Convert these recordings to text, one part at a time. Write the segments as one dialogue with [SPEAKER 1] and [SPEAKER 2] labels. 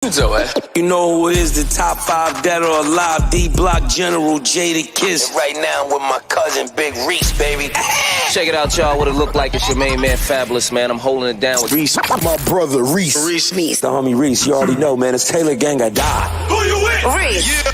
[SPEAKER 1] You know who is the top 5 dead or alive? D-Block General, Jada Kiss. And right now with my cousin Big Reese, baby.
[SPEAKER 2] Check it out, y'all. What it look like. It's your main man, Fabulous, man. I'm holding it down with
[SPEAKER 1] Reese, my brother Reese. Reese. The homie Reese, you already know, man. It's Taylor Gang, I die.
[SPEAKER 3] Who you with?
[SPEAKER 4] Reese.
[SPEAKER 3] Yeah.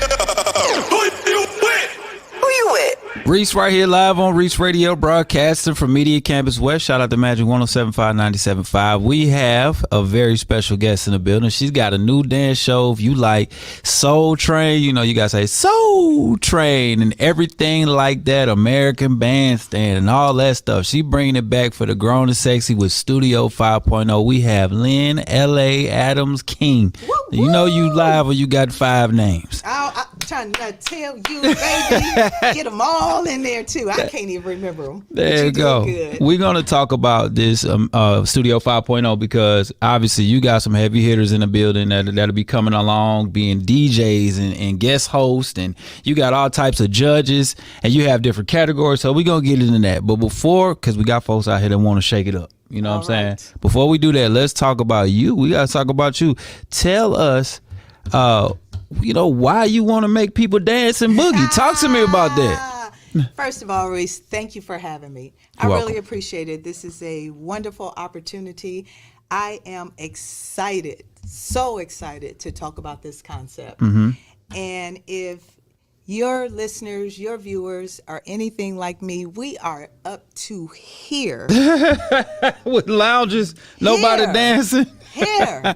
[SPEAKER 3] Who you with?
[SPEAKER 4] Who you with?
[SPEAKER 5] Reese right here live on Reese Radio, broadcasting from Media Campus West. Shout out to Magic 107.5, 97.5. We have a very special guest in the building. She's got a new dance show. If you like Soul Train, you know, you guys say Soul Train and everything like that, American Bandstand and all that stuff. She bringing it back for the grown and sexy with Studio 5.0. We have Lynn L.A. Adams King.
[SPEAKER 6] Woo, woo.
[SPEAKER 5] You know you live or you got 5 names.
[SPEAKER 6] I'm trying to tell you, baby. Get them all in there, too. I can't even remember them.
[SPEAKER 5] There you go. We're going to talk about this Studio 5.0 because obviously you got some heavy hitters in the building that'll be coming along, being DJs and guest hosts, and you got all types of judges, and you have different categories. So we're going to get into that. But before, because we got folks out here that want to shake it up. You know what I'm saying? Before we do that, let's talk about you. We got to talk about you. Tell us, you know, why you want to make people dance and boogie. Talk to me about that.
[SPEAKER 6] First of all, Reese, thank you for having me.
[SPEAKER 5] You're
[SPEAKER 6] really
[SPEAKER 5] welcome.
[SPEAKER 6] appreciate it. This is a wonderful opportunity. I am excited, so excited to talk about this concept.
[SPEAKER 5] Mm-hmm.
[SPEAKER 6] And if your listeners, your viewers are anything like me, we are up to here.
[SPEAKER 5] With lounges, nobody
[SPEAKER 6] Here.
[SPEAKER 5] dancing.
[SPEAKER 6] Here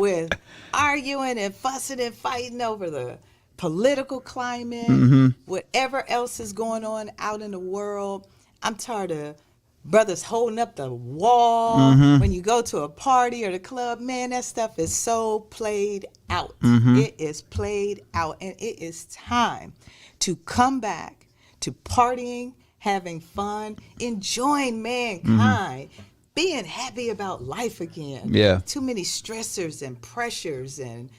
[SPEAKER 6] with arguing and fussing and fighting over the political climate, whatever else is going on out in the world. I'm tired of brothers holding up the wall when you go to a party or the club. Man, that stuff is so played out. It is played out, and it is time to come back to partying, having fun, enjoying mankind, being happy about life again.
[SPEAKER 5] Yeah.
[SPEAKER 6] Too many stressors and pressures and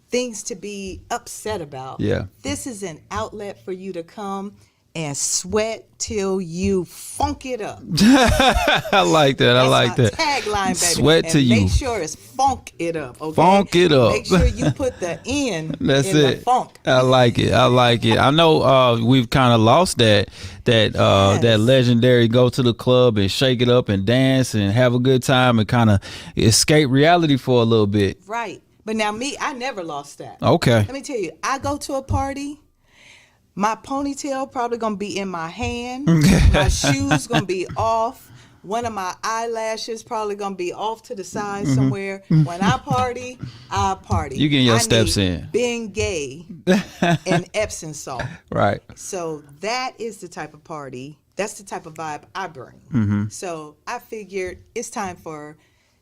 [SPEAKER 6] things to be upset about.
[SPEAKER 5] Yeah.
[SPEAKER 6] This is an outlet for you to come and sweat till you funk it up.
[SPEAKER 5] I like that. I like
[SPEAKER 6] That's
[SPEAKER 5] that.
[SPEAKER 6] my tagline, baby.
[SPEAKER 5] Sweat
[SPEAKER 6] and
[SPEAKER 5] till you
[SPEAKER 6] make sure it's funk it up. Okay?
[SPEAKER 5] funk it up.
[SPEAKER 6] Make sure you put the in
[SPEAKER 5] That's
[SPEAKER 6] in
[SPEAKER 5] it.
[SPEAKER 6] the funk.
[SPEAKER 5] I like it. I like it. I know we've kind of lost that legendary go to the club and shake it up and dance and have a good time and kind of escape reality for a little bit.
[SPEAKER 6] Right. But now me, I never lost that.
[SPEAKER 5] Okay.
[SPEAKER 6] Let me tell you, I go to a party, my ponytail probably gonna be in my hand, my shoes gonna be off, one of my eyelashes probably gonna be off to the side somewhere. When I party, I party.
[SPEAKER 5] You getting your
[SPEAKER 6] I
[SPEAKER 5] steps
[SPEAKER 6] need
[SPEAKER 5] in.
[SPEAKER 6] Being gay and Epsom salt.
[SPEAKER 5] Right.
[SPEAKER 6] So that is the type of party, that's the type of vibe I bring. So I figured it's time for,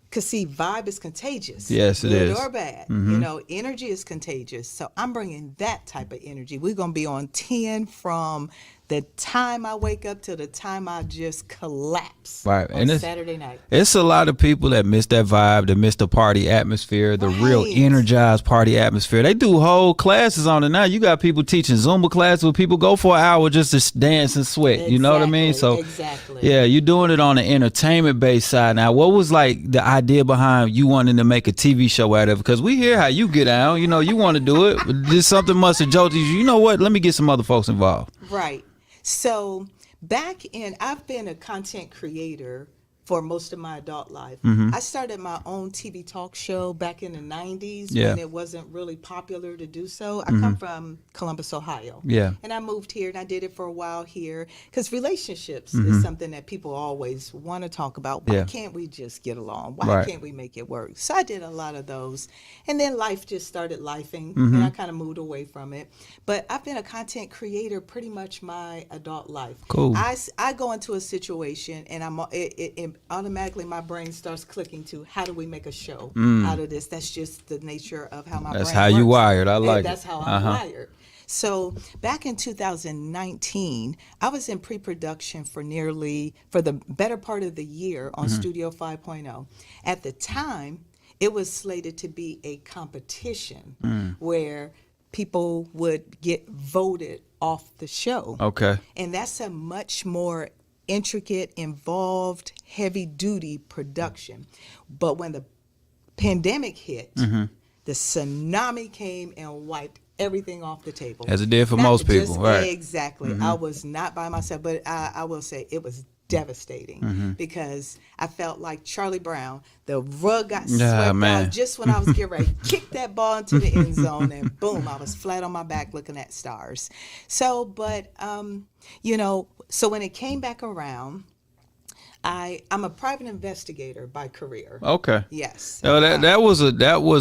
[SPEAKER 6] because see, vibe is contagious.
[SPEAKER 5] Yes, it
[SPEAKER 6] good
[SPEAKER 5] is.
[SPEAKER 6] or bad. You know, energy is contagious. So I'm bringing that type of energy. We're going to be on 10 from the time I wake up to the time I just collapse
[SPEAKER 5] Right.
[SPEAKER 6] on
[SPEAKER 5] And
[SPEAKER 6] Saturday night.
[SPEAKER 5] It's a lot of people that miss that vibe, that miss the party atmosphere, the real
[SPEAKER 6] Right.
[SPEAKER 5] energized party atmosphere. They do whole classes on it now. You got people teaching Zumba classes where people go for an hour just to dance and sweat. You know what I mean? So,
[SPEAKER 6] Exactly.
[SPEAKER 5] yeah, you're doing it on the entertainment-based side. Now, what was like the idea behind you wanting to make a TV show out of it? Because we hear how you get down. You know, you want to do it. But just something must have jolted you. You know what? Let me get some other folks involved.
[SPEAKER 6] Right. So I've been a content creator for most of my adult life. I started my own TV talk show back in the 90s
[SPEAKER 5] Yeah.
[SPEAKER 6] when it wasn't really popular to do so. I come from Columbus, Ohio.
[SPEAKER 5] Yeah.
[SPEAKER 6] And I moved here and I did it for a while here because relationships is something that people always want to talk about. Why
[SPEAKER 5] Yeah.
[SPEAKER 6] can't we just get along? Why
[SPEAKER 5] Right.
[SPEAKER 6] can't we make it work? So I did a lot of those. And then life just started lifing and I kind of moved away from it. But I've been a content creator pretty much my adult life.
[SPEAKER 5] Cool.
[SPEAKER 6] I go into a situation and it automatically my brain starts clicking to how do we make a show out of this? That's just the nature of how my
[SPEAKER 5] That's
[SPEAKER 6] brain
[SPEAKER 5] how
[SPEAKER 6] works.
[SPEAKER 5] you wired. I like it.
[SPEAKER 6] That's how I'm wired. So back in 2019, I was in pre-production for the better part of the year on Studio 5.0. At the time, it was slated to be a competition where people would get voted off the show.
[SPEAKER 5] Okay.
[SPEAKER 6] And that's a much more intricate, involved, heavy-duty production. But when the pandemic hit, the the tsunami came and wiped everything off the table.
[SPEAKER 5] As it did for most people, right?
[SPEAKER 6] Exactly. I was not by myself, but I will say it was devastating because I felt like Charlie Brown. The rug got swept out just when I was getting ready to kick that ball into the end zone, and boom, I was flat on my back looking at stars. So, but so when it came back around, I'm a private investigator by career.
[SPEAKER 5] Okay.
[SPEAKER 6] Yes.
[SPEAKER 5] Oh, that was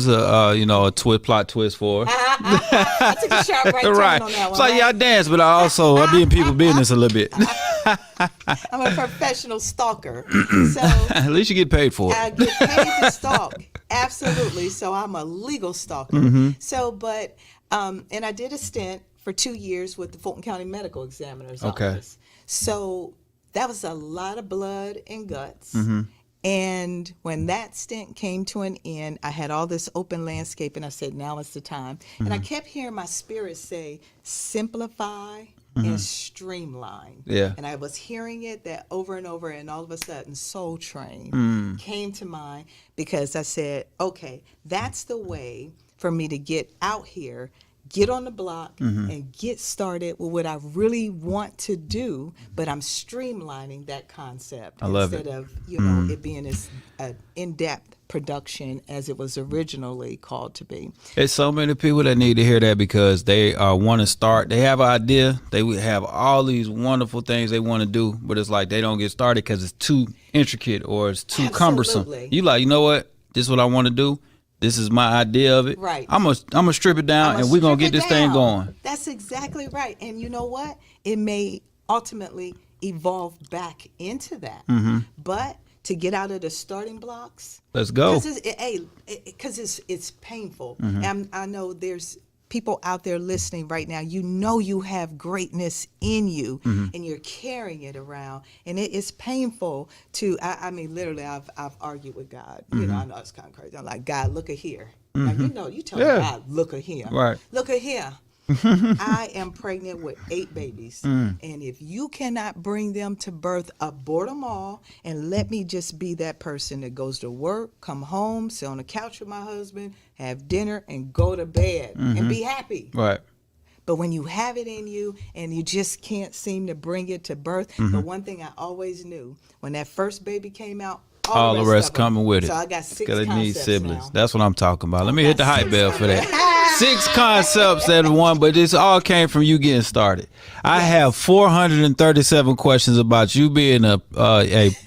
[SPEAKER 5] a plot twist for us.
[SPEAKER 6] I took a sharp right turn
[SPEAKER 5] right.
[SPEAKER 6] on that one.
[SPEAKER 5] It's like, yeah, I dance, but I be in people's business a little bit.
[SPEAKER 6] I'm a professional stalker. So
[SPEAKER 5] at least you get paid for it.
[SPEAKER 6] I get paid to stalk. Absolutely. So I'm a legal stalker. So, but, and I did a stint for 2 years with the Fulton County Medical Examiner's Office. So that was a lot of blood and guts. And when that stint came to an end, I had all this open landscape, and I said, now is the time. And I kept hearing my spirit say, simplify and streamline.
[SPEAKER 5] Yeah.
[SPEAKER 6] And I was hearing it that over and over, and all of a sudden, Soul Train came to mind because I said, okay, that's the way for me to get out here, get on the block, and get started with what I really want to do, but I'm streamlining that concept.
[SPEAKER 5] I love it.
[SPEAKER 6] Instead of, it being as in-depth production as it was originally called to be.
[SPEAKER 5] There's so many people that need to hear that because they want to start. They have an idea. They would have all these wonderful things they want to do, but it's like they don't get started because it's too intricate or it's too cumbersome. You like, you know what? This is what I want to do. This is my idea of it.
[SPEAKER 6] Right.
[SPEAKER 5] I'm gonna strip it down, and we're gonna get this thing going.
[SPEAKER 6] That's exactly right. And you know what? It may ultimately evolve back into that. But to get out of the starting blocks,
[SPEAKER 5] let's go.
[SPEAKER 6] Because it's painful. And I know there's people out there listening right now. You have greatness in you, and you're carrying it around, and it is painful to. I mean, literally, I've argued with God. I know it's kind of crazy. I'm like, God, look at here. Like, you tell God, look at here.
[SPEAKER 5] Right.
[SPEAKER 6] Look at here. I am pregnant with 8 babies, and if you cannot bring them to birth, abort them all, and let me just be that person that goes to work, come home, sit on the couch with my husband, have dinner, and go to bed, and be happy.
[SPEAKER 5] Right.
[SPEAKER 6] But when you have it in you and you just can't seem to bring it to birth, the one thing I always knew, when that first baby came out, all the rest
[SPEAKER 5] coming with it.
[SPEAKER 6] So I got 6
[SPEAKER 5] Because they need
[SPEAKER 6] concepts
[SPEAKER 5] siblings.
[SPEAKER 6] now.
[SPEAKER 5] That's what I'm talking about. Let me hit the hype bell for that. 6 concepts at one, but this all came from you getting started. I have 437 questions about you being a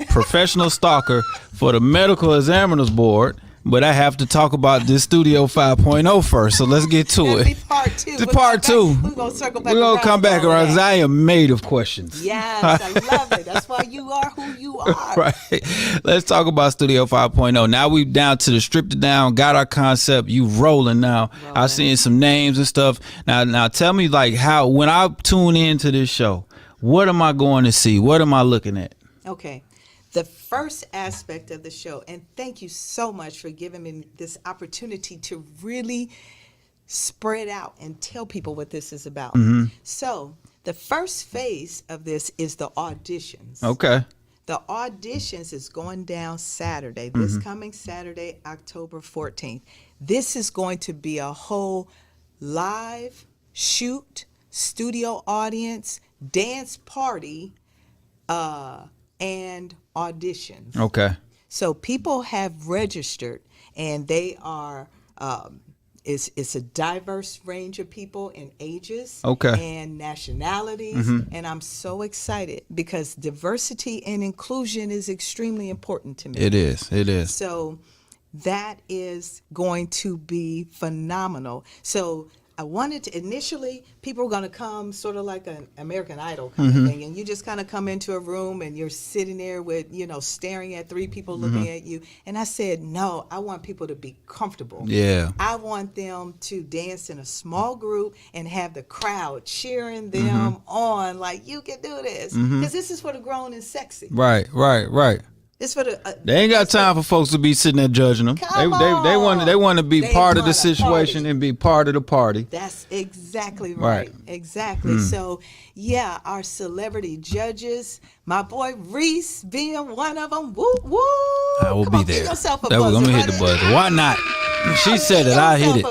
[SPEAKER 5] professional stalker for the Medical Examiners Board. But I have to talk about this Studio 5.0 first, so let's get to it.
[SPEAKER 6] Part 2.
[SPEAKER 5] To part 2.
[SPEAKER 6] We're going to circle back.
[SPEAKER 5] We're going to come back around because I am made of questions.
[SPEAKER 6] Yes, I love it. That's why you are who you are.
[SPEAKER 5] Right. Let's talk about Studio 5.0. Now we down to the stripped it down, got our concept. You rolling now. I seen some names and stuff. Now tell me, like, how when I tune into this show, what am I going to see? What am I looking at?
[SPEAKER 6] Okay. The first aspect of the show, and thank you so much for giving me this opportunity to really spread out and tell people what this is about. So the first phase of this is the auditions.
[SPEAKER 5] Okay.
[SPEAKER 6] The auditions is going down Saturday, this coming Saturday, October 14th. This is going to be a whole live shoot, studio audience, dance party, and auditions.
[SPEAKER 5] Okay.
[SPEAKER 6] So people have registered, and they are it's a diverse range of people in ages and nationalities, and I'm so excited because diversity and inclusion is extremely important to me.
[SPEAKER 5] It is.
[SPEAKER 6] So that is going to be phenomenal. So I wanted to, initially, people were going to come sort of like an American Idol kind of thing. And you just kind of come into a room and you're sitting there with, staring at 3 people looking at you. And I said, no, I want people to be comfortable.
[SPEAKER 5] Yeah.
[SPEAKER 6] I want them to dance in a small group and have the crowd cheering them on like, you can do this. Because this is for the grown and sexy.
[SPEAKER 5] Right.
[SPEAKER 6] It's for the.
[SPEAKER 5] They ain't got time for folks to be sitting there judging them.
[SPEAKER 6] Come
[SPEAKER 5] They want to be
[SPEAKER 6] They
[SPEAKER 5] part of the
[SPEAKER 6] wanna
[SPEAKER 5] situation
[SPEAKER 6] party.
[SPEAKER 5] and be part of the party.
[SPEAKER 6] That's exactly right.
[SPEAKER 5] Right.
[SPEAKER 6] Exactly. So, yeah, our celebrity judges, my boy Reese being one of them. Woo woo!
[SPEAKER 5] I will
[SPEAKER 6] Come
[SPEAKER 5] be
[SPEAKER 6] on, give
[SPEAKER 5] there.
[SPEAKER 6] yourself a
[SPEAKER 5] That was, I'm
[SPEAKER 6] buzzer,
[SPEAKER 5] gonna hit the
[SPEAKER 6] brother.
[SPEAKER 5] buzzer. Why not? She said it. I hit it.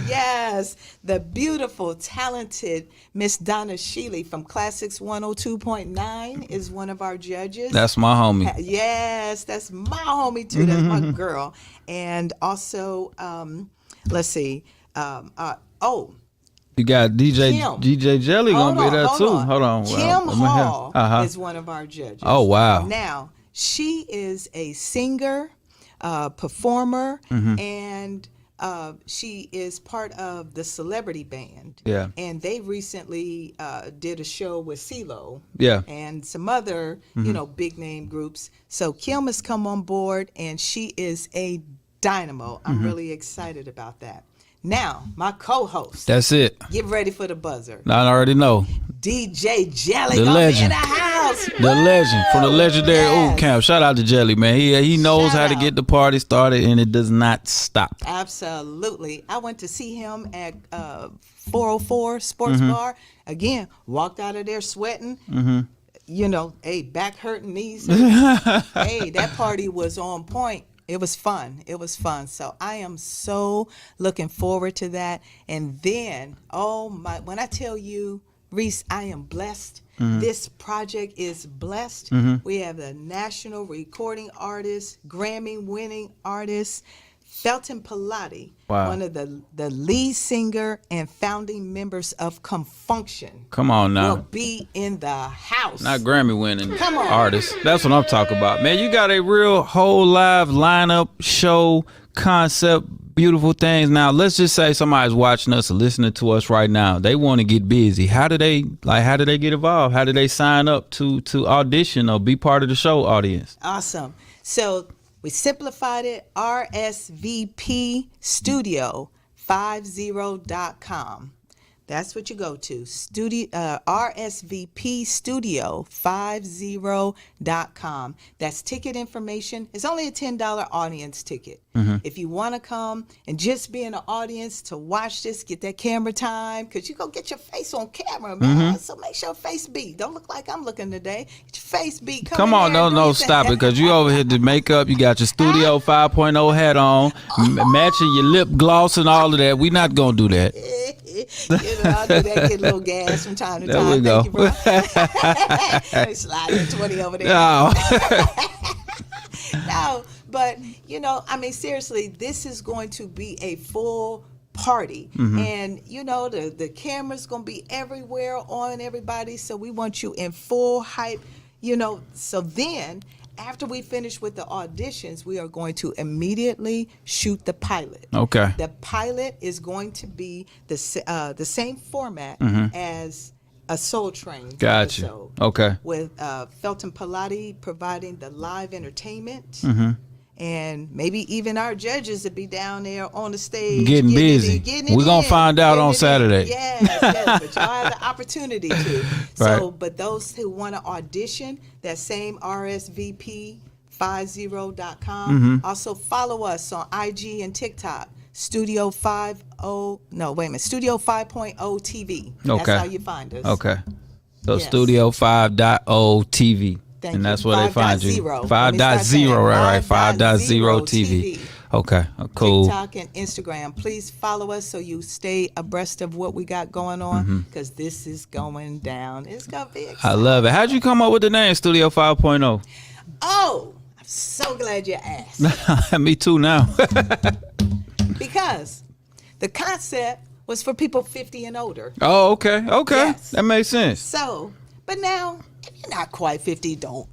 [SPEAKER 6] Yes, the beautiful, talented Miss Donna Sheely from Classics 102.9 is one of our judges.
[SPEAKER 5] That's my homie.
[SPEAKER 6] Yes, that's my homie too. That's my girl. And also, let's see.
[SPEAKER 5] You got DJ Jelly gonna be there too.
[SPEAKER 6] on.
[SPEAKER 5] Hold on.
[SPEAKER 6] Kim Hall
[SPEAKER 5] Uh-huh.
[SPEAKER 6] is one of our judges.
[SPEAKER 5] Oh, wow.
[SPEAKER 6] Now she is a singer, performer,
[SPEAKER 5] Mm-hmm.
[SPEAKER 6] and she is part of the Celebrity Band.
[SPEAKER 5] Yeah.
[SPEAKER 6] And they recently did a show with CeeLo.
[SPEAKER 5] Yeah.
[SPEAKER 6] And some other, big name groups. So Kim has come on board, and she is a dynamo. I'm really excited about that. Now, my co-host.
[SPEAKER 5] That's it.
[SPEAKER 6] Get ready for the buzzer.
[SPEAKER 5] I already know.
[SPEAKER 6] DJ Jelly
[SPEAKER 5] The
[SPEAKER 6] gonna be in
[SPEAKER 5] legend.
[SPEAKER 6] the house.
[SPEAKER 5] The legend from the legendary
[SPEAKER 6] Yes.
[SPEAKER 5] Old Camp. Shout out to Jelly, man. He knows
[SPEAKER 6] Shout
[SPEAKER 5] how to
[SPEAKER 6] out.
[SPEAKER 5] get the party started, and it does not stop.
[SPEAKER 6] Absolutely. I went to see him at 404 Sports
[SPEAKER 5] Mm-hmm.
[SPEAKER 6] Bar. Again, walked out of there sweating.
[SPEAKER 5] Mm-hmm.
[SPEAKER 6] Back hurting, knees hurting. Hey, that party was on point. It was fun. So I am so looking forward to that. And then, when I tell you, Reese, I am blessed.
[SPEAKER 5] Mm-hmm.
[SPEAKER 6] This project is blessed. We have the national recording artist, Grammy-winning artist, Felton Pilati,
[SPEAKER 5] Wow.
[SPEAKER 6] one of the lead singer and founding members of Confunction,
[SPEAKER 5] Come on now.
[SPEAKER 6] will be in the house.
[SPEAKER 5] Not Grammy winning
[SPEAKER 6] Come on.
[SPEAKER 5] artist. That's what I'm talking about. Man, you got a real whole live lineup, show, concept, beautiful things. Now, let's just say somebody's watching us or listening to us right now. They want to get busy. How do they get involved? How do they sign up to audition or be part of the show audience?
[SPEAKER 6] Awesome. So we simplified it. RSVPstudio50.com. That's what you go to. RSVPstudio50.com. That's ticket information. It's only a $10 audience ticket. If you want to come and just be in the audience to watch this, get that camera time, because you go get your face on camera, man. So make sure your face beat. Don't look like I'm looking today. Get your face beat.
[SPEAKER 5] Come
[SPEAKER 6] in
[SPEAKER 5] on,
[SPEAKER 6] there and do
[SPEAKER 5] no,
[SPEAKER 6] your
[SPEAKER 5] stop it,
[SPEAKER 6] thing.
[SPEAKER 5] because you over here the makeup. You got your Studio 5.0 hat on, matching your lip gloss and all of that. We not gonna do that.
[SPEAKER 6] I'll do that, get a little gas from time to
[SPEAKER 5] There
[SPEAKER 6] time.
[SPEAKER 5] we go.
[SPEAKER 6] Thank you, bro. Let me slide that 20 over there.
[SPEAKER 5] Oh.
[SPEAKER 6] No, but seriously, this is going to be a full party, and the camera's going to be everywhere on everybody. So we want you in full hype. So then, after we finish with the auditions, we are going to immediately shoot the pilot.
[SPEAKER 5] Okay.
[SPEAKER 6] The pilot is going to be the same format as a Soul Train
[SPEAKER 5] Gotcha.
[SPEAKER 6] episode.
[SPEAKER 5] Okay.
[SPEAKER 6] With Felton Pilati providing the live entertainment. And maybe even our judges would be down there on the stage.
[SPEAKER 5] Getting busy. We're going to find out on Saturday.
[SPEAKER 6] Yes, but y'all have the opportunity to. So, but those who want to audition, that same RSVP50.com. Also follow us on IG and TikTok. Studio 5.0 TV. That's
[SPEAKER 5] Okay.
[SPEAKER 6] how you find us.
[SPEAKER 5] Okay. So
[SPEAKER 6] Yes.
[SPEAKER 5] Studio 5.0 TV.
[SPEAKER 6] Thank
[SPEAKER 5] And
[SPEAKER 6] you.
[SPEAKER 5] that's where they find you.
[SPEAKER 6] 5.0.
[SPEAKER 5] 5.0, right. 5.0 TV. Okay, cool.
[SPEAKER 6] TikTok and Instagram. Please follow us so you stay abreast of what we got going on, because this is going down. It's going to be exciting.
[SPEAKER 5] I love it. How'd you come up with the name Studio 5.0?
[SPEAKER 6] Oh, I'm so glad you asked.
[SPEAKER 5] Me too now.
[SPEAKER 6] Because the concept was for people 50 and older.
[SPEAKER 5] Oh, okay.
[SPEAKER 6] Yes.
[SPEAKER 5] That makes sense.
[SPEAKER 6] So, but now, if you're not quite 50, don't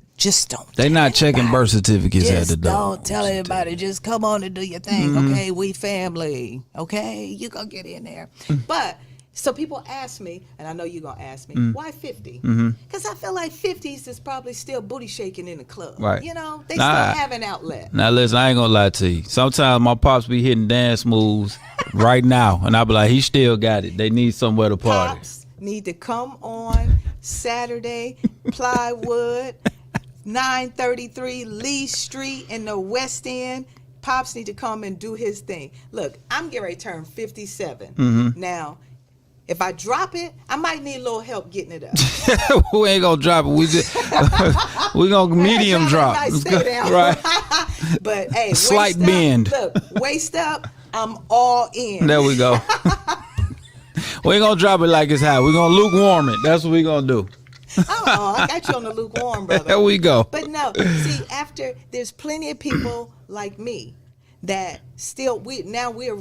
[SPEAKER 5] They not checking birth certificates at the
[SPEAKER 6] Just
[SPEAKER 5] door.
[SPEAKER 6] don't tell anybody. Just come on and do your thing, okay? We family, okay? You gonna get in there. But so people ask me, and I know you're gonna ask me, why 50? Because I feel like 50s is probably still booty shaking in the club.
[SPEAKER 5] Right.
[SPEAKER 6] They
[SPEAKER 5] Nah.
[SPEAKER 6] still have an outlet.
[SPEAKER 5] Now listen, I ain't gonna lie to you. Sometimes my pops be hitting dance moves right now, and I be like, he still got it. They need somewhere to party.
[SPEAKER 6] Pops need to come on Saturday, Plywood, 933 Lee Street in the West End. Pops need to come and do his thing. Look, I'm getting ready to turn 57. Now, if I drop it, I might need a little help getting it up.
[SPEAKER 5] We ain't gonna drop it. We just we gonna medium drop.
[SPEAKER 6] Nice, stay down.
[SPEAKER 5] Right.
[SPEAKER 6] But hey,
[SPEAKER 5] Slight
[SPEAKER 6] waist
[SPEAKER 5] bend.
[SPEAKER 6] Up, look, waist up, I'm all in.
[SPEAKER 5] There we go. We ain't gonna drop it like it's hot. We're gonna lukewarm it. That's what we gonna do.
[SPEAKER 6] Oh, I got you on the lukewarm, brother.
[SPEAKER 5] There we go.
[SPEAKER 6] But no, see, after there's plenty of people like me that still we're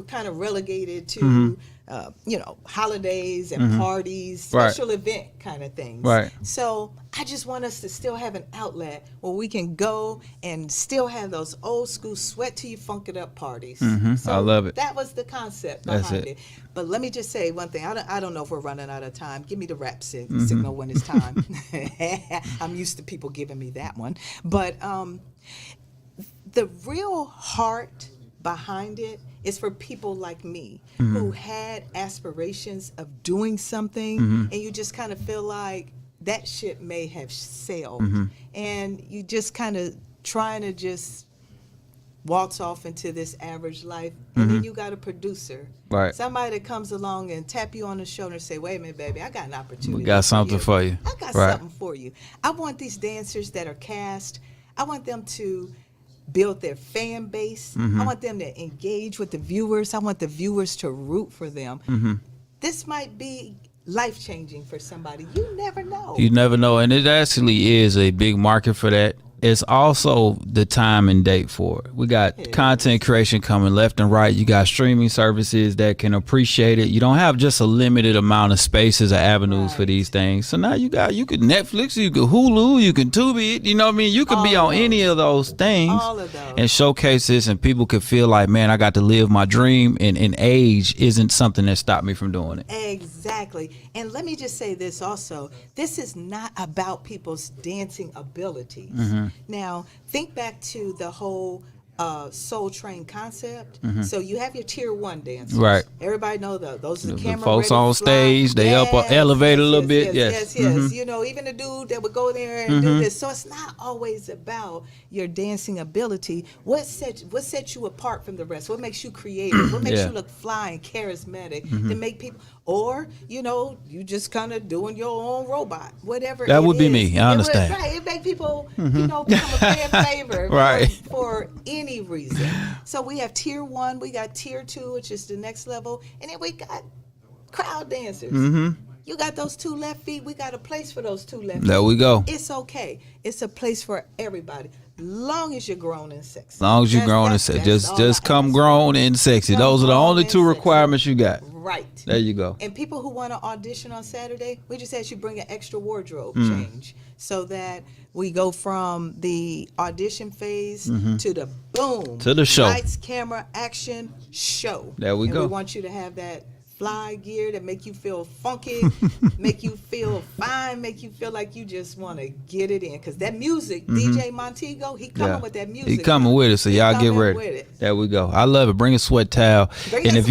[SPEAKER 6] kind of relegated to holidays and parties, special event kind of things.
[SPEAKER 5] Right.
[SPEAKER 6] So I just want us to still have an outlet where we can go and still have those old school sweat till you funk it up parties. So
[SPEAKER 5] I love it.
[SPEAKER 6] That was the concept
[SPEAKER 5] That's
[SPEAKER 6] behind
[SPEAKER 5] it.
[SPEAKER 6] it. But let me just say one thing. I don't know if we're running out of time. Give me the rap signal when it's time. I'm used to people giving me that one. But the real heart behind it is for people like me who had aspirations of doing something, and you just kind of feel like that ship may have sailed, and you just kind of trying to just waltz off into this average life, and then you got a producer,
[SPEAKER 5] Right.
[SPEAKER 6] somebody that comes along and tap you on the shoulder and say, wait a minute, baby, I got an opportunity.
[SPEAKER 5] We got something for you.
[SPEAKER 6] I got
[SPEAKER 5] Right.
[SPEAKER 6] something for you. I want these dancers that are cast, I want them to build their fan base. I want them to engage with the viewers. I want the viewers to root for them. This might be life-changing for somebody. You never know.
[SPEAKER 5] You never know, and it actually is a big market for that. It's also the time and date for it. We got content creation coming left and right. You got streaming services that can appreciate it. You don't have just a limited amount of spaces or avenues for these things. So now you could Netflix, you could Hulu, you can Tubi, you know what I mean? You could be on any of those things
[SPEAKER 6] All of those.
[SPEAKER 5] and showcase this, and people could feel like, man, I got to live my dream, and age isn't something that stopped me from doing it.
[SPEAKER 6] Exactly. And let me just say this also. This is not about people's dancing abilities. Now, think back to the whole Soul Train concept. So you have your tier 1 dancers.
[SPEAKER 5] Right.
[SPEAKER 6] Everybody know those are the
[SPEAKER 5] The
[SPEAKER 6] camera
[SPEAKER 5] folks
[SPEAKER 6] ready
[SPEAKER 5] on
[SPEAKER 6] fly.
[SPEAKER 5] stage, they up elevate a little bit. Yes.
[SPEAKER 6] Yes. You know, even the dude that would go there and do this. So it's not always about your dancing ability. What sets you apart from the rest? What makes you creative? What makes
[SPEAKER 5] Yeah.
[SPEAKER 6] you look fly and charismatic to make people, or you just kind of doing your own robot, whatever.
[SPEAKER 5] That
[SPEAKER 6] it
[SPEAKER 5] would be
[SPEAKER 6] is.
[SPEAKER 5] me. I understand.
[SPEAKER 6] It make people, become a fan favorite
[SPEAKER 5] Right.
[SPEAKER 6] for any reason. So we have tier 1, we got tier 2, which is the next level, and then we got crowd dancers. You got those 2 left feet. We got a place for those 2 left feet.
[SPEAKER 5] There we go.
[SPEAKER 6] It's okay. It's a place for everybody, long as you're grown and sexy.
[SPEAKER 5] As long as you're grown and sexy. Just come grown and sexy.
[SPEAKER 6] Come
[SPEAKER 5] Those are the
[SPEAKER 6] grown
[SPEAKER 5] only
[SPEAKER 6] and
[SPEAKER 5] 2
[SPEAKER 6] sexy.
[SPEAKER 5] requirements you got.
[SPEAKER 6] Right.
[SPEAKER 5] There you go.
[SPEAKER 6] And people who want to audition on Saturday, we just ask you bring an extra wardrobe change so that we go from the audition phase to the boom.
[SPEAKER 5] To the show.
[SPEAKER 6] Lights, camera, action, show.
[SPEAKER 5] There we
[SPEAKER 6] and
[SPEAKER 5] go.
[SPEAKER 6] We want you to have that fly gear that make you feel funky, make you feel fine, make you feel like you just want to get it in. Because that music, DJ Montego, he coming with that music.
[SPEAKER 5] He coming with it, so y'all get
[SPEAKER 6] coming
[SPEAKER 5] ready.
[SPEAKER 6] with it.
[SPEAKER 5] There we go. I love it. Bring a sweat towel.
[SPEAKER 6] Bring
[SPEAKER 5] And
[SPEAKER 6] a
[SPEAKER 5] if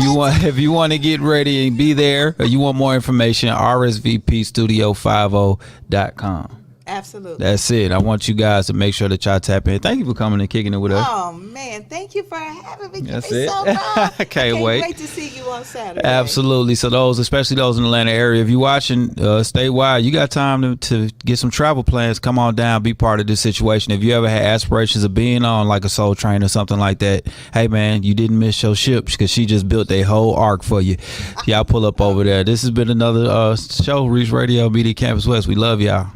[SPEAKER 5] you want to get ready and be there, or you want more information, rsvpstudio50.com.
[SPEAKER 6] Absolutely.
[SPEAKER 5] That's it. I want you guys to make sure that y'all tap in. Thank you for coming and kicking it with us.
[SPEAKER 6] Oh man, thank you for having me.
[SPEAKER 5] That's
[SPEAKER 6] It's
[SPEAKER 5] it.
[SPEAKER 6] so proud.
[SPEAKER 5] I can't wait.
[SPEAKER 6] Wait to see you on Saturday.
[SPEAKER 5] Absolutely. So those, especially those in the Atlanta area, if you're watching, stay wide. You got time to get some travel plans. Come on down, be part of this situation. If you ever had aspirations of being on like a Soul Train or something like that, hey man, you didn't miss your ship because she just built a whole arc for you. Y'all pull up over there. This has been another show, Reach Radio Media Campus West. We love y'all.